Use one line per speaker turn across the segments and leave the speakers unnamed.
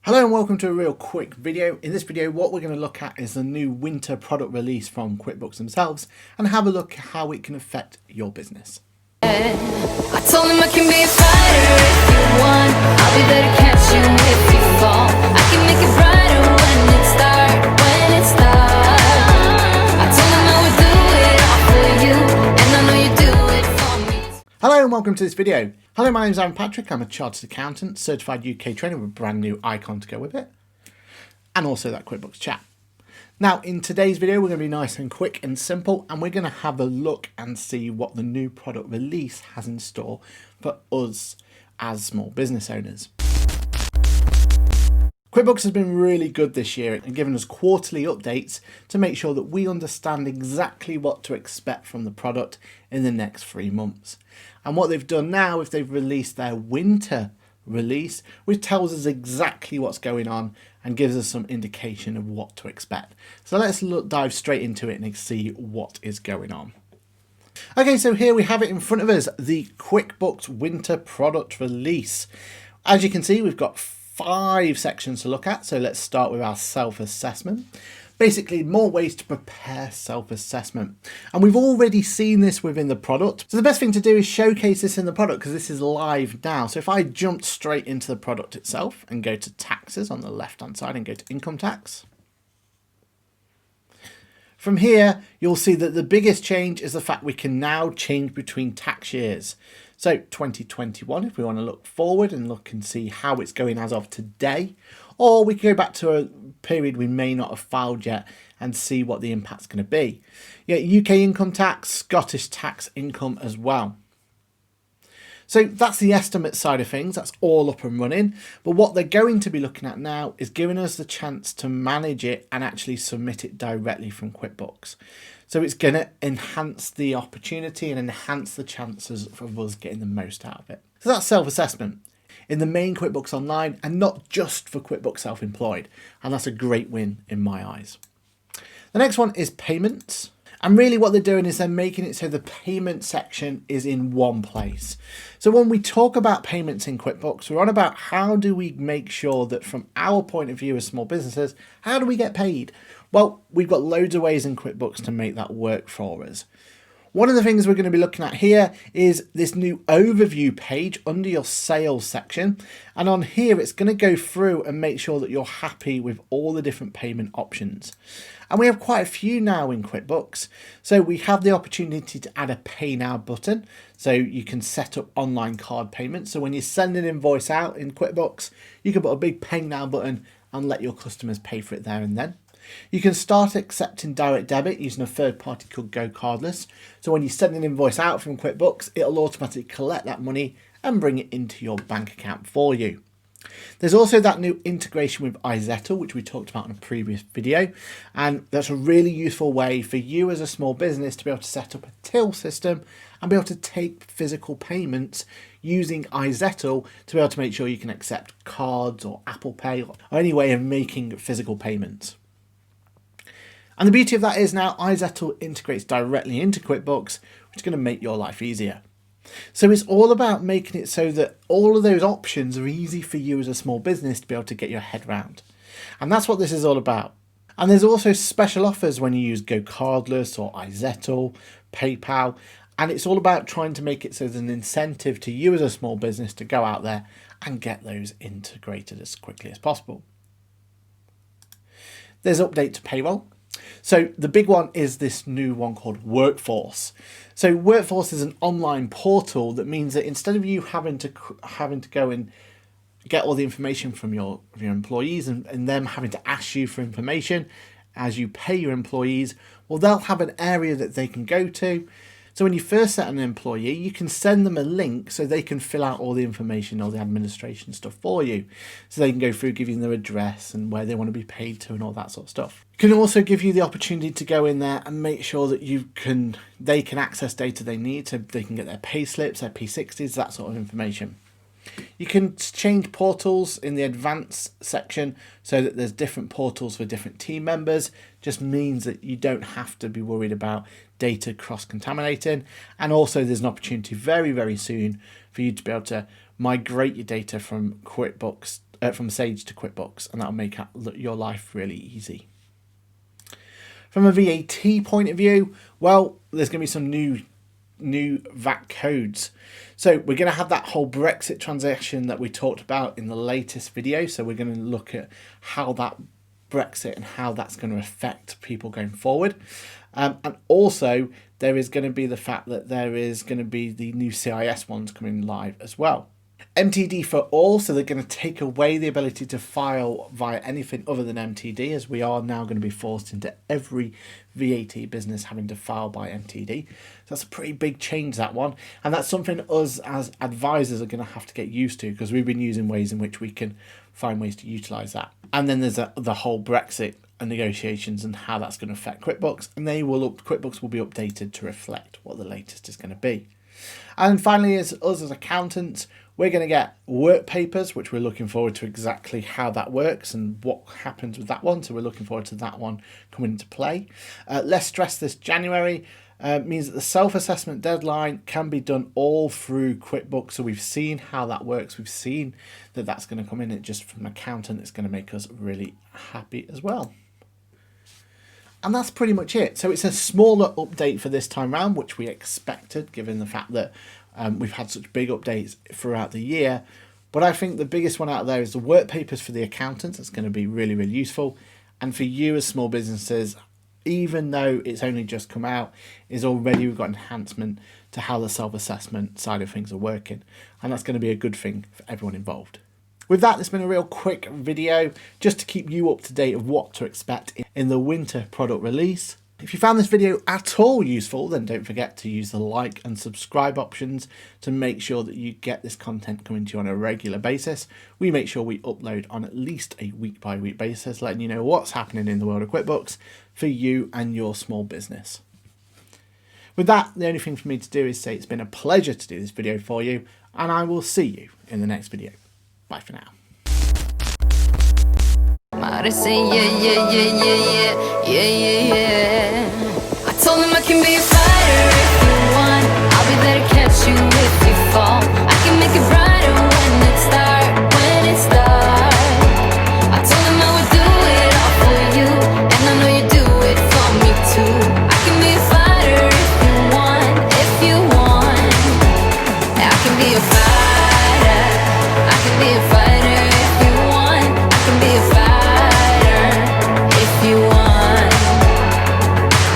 Hello and welcome to a real quick video. In this video what we're going to look at is the new winter product release from QuickBooks themselves and have a look at how it can affect your business.
I told him I can be a fighter if you want. I'll be there to catch you if you fall. I can make it brighter when it starts. I told him I would do it all for you, and I know you do it for me.
Hello and welcome to this video. Hello, my name's Patrick. I'm a chartered accountant, certified UK trainer with a brand new icon to go with it, and also that QuickBooks chat. Now, in today's video, we're going to be nice and quick and simple, and we're going to have a look and see what the new product release has in store for us as small business owners. QuickBooks has been really good this year and given us quarterly updates to make sure that we understand exactly what to expect from the product in the next 3 months. And what they've done now is they've released their winter release, which tells us exactly what's going on and gives us some indication of what to expect. So let's dive straight into it and see what is going on. Okay, so here we have it in front of us, the QuickBooks winter product release. As you can see, we've got 5 sections to look at. So let's start with our self-assessment. Basically, more ways to prepare self-assessment. And we've already seen this within the product. So the best thing to do is showcase this in the product because this is live now. So if I jump straight into the product itself and go to taxes on the left-hand side and go to income tax. From here, you'll see that the biggest change is the fact we can now change between tax years. So 2021, if we want to look forward and look and see how it's going as of today, or we can go back to a period we may not have filed yet and see what the impact's going to be. Yeah, UK income tax, Scottish tax income as well. So that's the estimate side of things, that's all up and running. But what they're going to be looking at now is giving us the chance to manage it and actually submit it directly from QuickBooks. So it's going to enhance the opportunity and enhance the chances of us getting the most out of it. So that's self-assessment in the main QuickBooks Online and not just for QuickBooks Self-Employed. And that's a great win in my eyes. The next one is payments. And really what they're doing is they're making it so the payment section is in one place. So when we talk about payments in QuickBooks, we're on about how do we make sure that from our point of view as small businesses, how do we get paid? Well, we've got loads of ways in QuickBooks to make that work for us. One of the things we're going to be looking at here is this new overview page under your sales section. And on here, it's going to go through and make sure that you're happy with all the different payment options. And we have quite a few now in QuickBooks. So we have the opportunity to add a pay now button. So you can set up online card payments. So when you send an invoice out in QuickBooks, you can put a big pay now button and let your customers pay for it there and then. You can start accepting direct debit using a third party called Go Cardless. So when you send an invoice out from QuickBooks, it'll automatically collect that money and bring it into your bank account for you. There's also that new integration with iZettle, which we talked about in a previous video. And that's a really useful way for you as a small business to be able to set up a till system and be able to take physical payments using iZettle to be able to make sure you can accept cards or Apple Pay or any way of making physical payments. And the beauty of that is now iZettle integrates directly into QuickBooks, which is going to make your life easier. So it's all about making it so that all of those options are easy for you as a small business to be able to get your head around. And that's what this is all about. And there's also special offers when you use Go Cardless or iZettle, PayPal. And it's all about trying to make it so there's an incentive to you as a small business to go out there and get those integrated as quickly as possible. There's update to payroll. So the big one is this new one called Workforce. So Workforce is an online portal that means that instead of you having to go and get all the information from your employees and them having to ask you for information as you pay your employees, well, they'll have an area that they can go to. So when you first set an employee, you can send them a link so they can fill out all the information, all the administration stuff for you. So they can go through giving their address and where they want to be paid to and all that sort of stuff. It can also give you the opportunity to go in there and make sure that they can access data they need so they can get their pay slips, their P60s, that sort of information. You can change portals in the advanced section so that there's different portals for different team members. Just means that you don't have to be worried about data cross-contaminating. And also there's an opportunity very, very soon for you to be able to migrate your data from QuickBooks from Sage to QuickBooks, and that'll make your life really easy. From a VAT point of view, well, there's going to be some new VAT codes. So we're going to have that whole Brexit transaction that we talked about in the latest video. So we're going to look at how that Brexit and how that's going to affect people going forward. And also there is going to be the fact that there is going to be the new CIS ones coming live as well. MTD for all, so they're going to take away the ability to file via anything other than MTD, as we are now going to be forced into every VAT business having to file by MTD. So that's a pretty big change, that one, and that's something us as advisors are going to have to get used to, because we've been using ways in which we can find ways to utilise that. And then there's the whole Brexit negotiations and how that's going to affect QuickBooks, and QuickBooks will be updated to reflect what the latest is going to be. And finally, as us as accountants, we're going to get work papers, which we're looking forward to exactly how that works and what happens with that one. So we're looking forward to that one coming into play. Less stress this January means that the self-assessment deadline can be done all through QuickBooks. So we've seen how that works. We've seen that that's going to come in. It just from an accountant, it's going to make us really happy as well. And that's pretty much it. So it's a smaller update for this time round, which we expected, given the fact that we've had such big updates throughout the year. But I think the biggest one out there is the work papers for the accountants. It's going to be really, really useful. And for you as small businesses, even though it's only just come out, is already we've got enhancement to how the self-assessment side of things are working. And that's going to be a good thing for everyone involved. With that, it's been a real quick video just to keep you up to date of what to expect in the winter product release. If you found this video at all useful, then don't forget to use the like and subscribe options to make sure that you get this content coming to you on a regular basis. We make sure we upload on at least a week-by-week basis, letting you know what's happening in the world of QuickBooks for you and your small business. With that, the only thing for me to do is say it's been a pleasure to do this video for you, and I will see you in the next video. Bye for now.
I say yeah, yeah, yeah, yeah, yeah, yeah, yeah. I told him I can be a fighter if you want. I'll be there to catch you if you fall. I can make it brighter when it starts, I told him I would do it all for you, and I know you do it for me too. I can be a fighter if you want, I can be a fighter, I can be a fighter if you want, I can be a fighter if you want.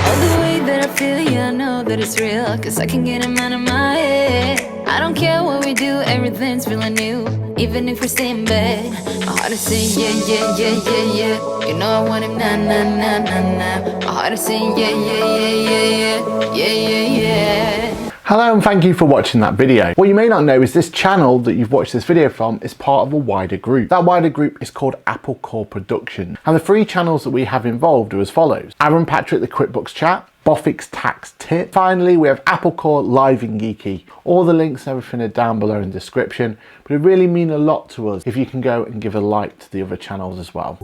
All the way that I feel, yeah, I know that it's real, cause I can get him out of my head. I don't care what we do, everything's feeling new, even if we stay in bed. My heart is saying yeah, yeah, yeah, yeah, yeah. You know I want him, nah, nah, nah, nah, nah. My heart is saying yeah, yeah, yeah, yeah, yeah, yeah, yeah, yeah.
Hello and thank you for watching that video. What you may not know is this channel that you've watched this video from is part of a wider group. That wider group is called AppleCore Production, and the 3 channels that we have involved are as follows: Aaron Patrick the QuickBooks Chat, Boffick's Tax Tip. Finally, we have AppleCore Live and Geeky. All the links and everything are down below in the description, but it really means a lot to us if you can go and give a like to the other channels as well.